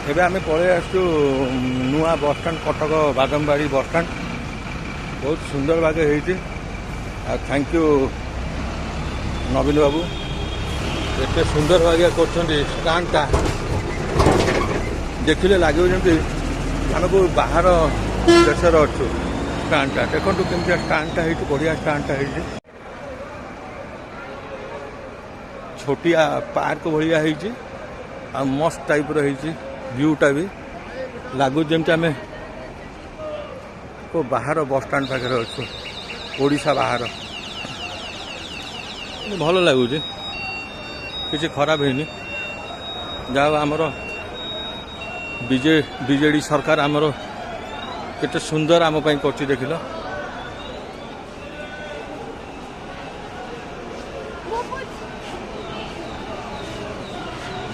एबे आमे पळे आसु नुआ bus stand Cuttack बादमबाड़ी bus stand बहुत सुंदर भागे होती। थैंक यू नवीन बाबू एते सुंदर भागे कर स्टैंडटा देखिले लगे जमी आम को बाहर देशर अच्छु। स्टैंडटा देखो केमती स्टैंडटा है बढ़िया स्टैंडटा है छोटिया पार्क भाया है आ मस्त टाइप रही व्यूटा भी लगुच जमी आम को बाहर बस स्टैंड पाखे अच्छु ओडिशा बाहर भल लगुच किसी खराब है जहाँ आमर बीजेडी सरकार आमर केते सुंदर आम कर देख लो।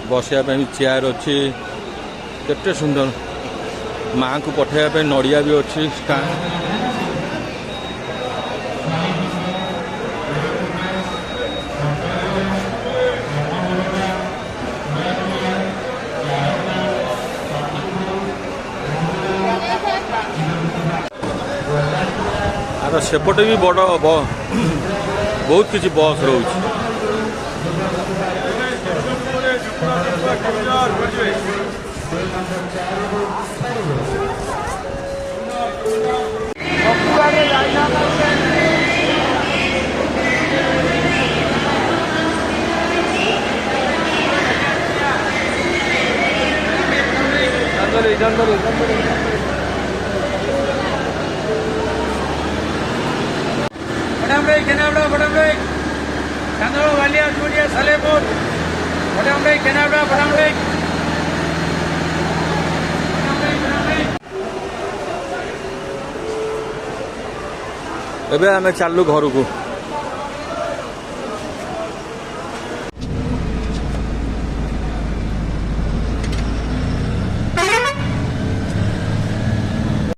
बसिया चेयर अच्छी केते सुंदर माँ को पठेया नड़िया भी अच्छी स्टैंड आर सेपटे भी बड़ बहुत किसी बस रोच सालेपुर एबे आमे चालू घर को।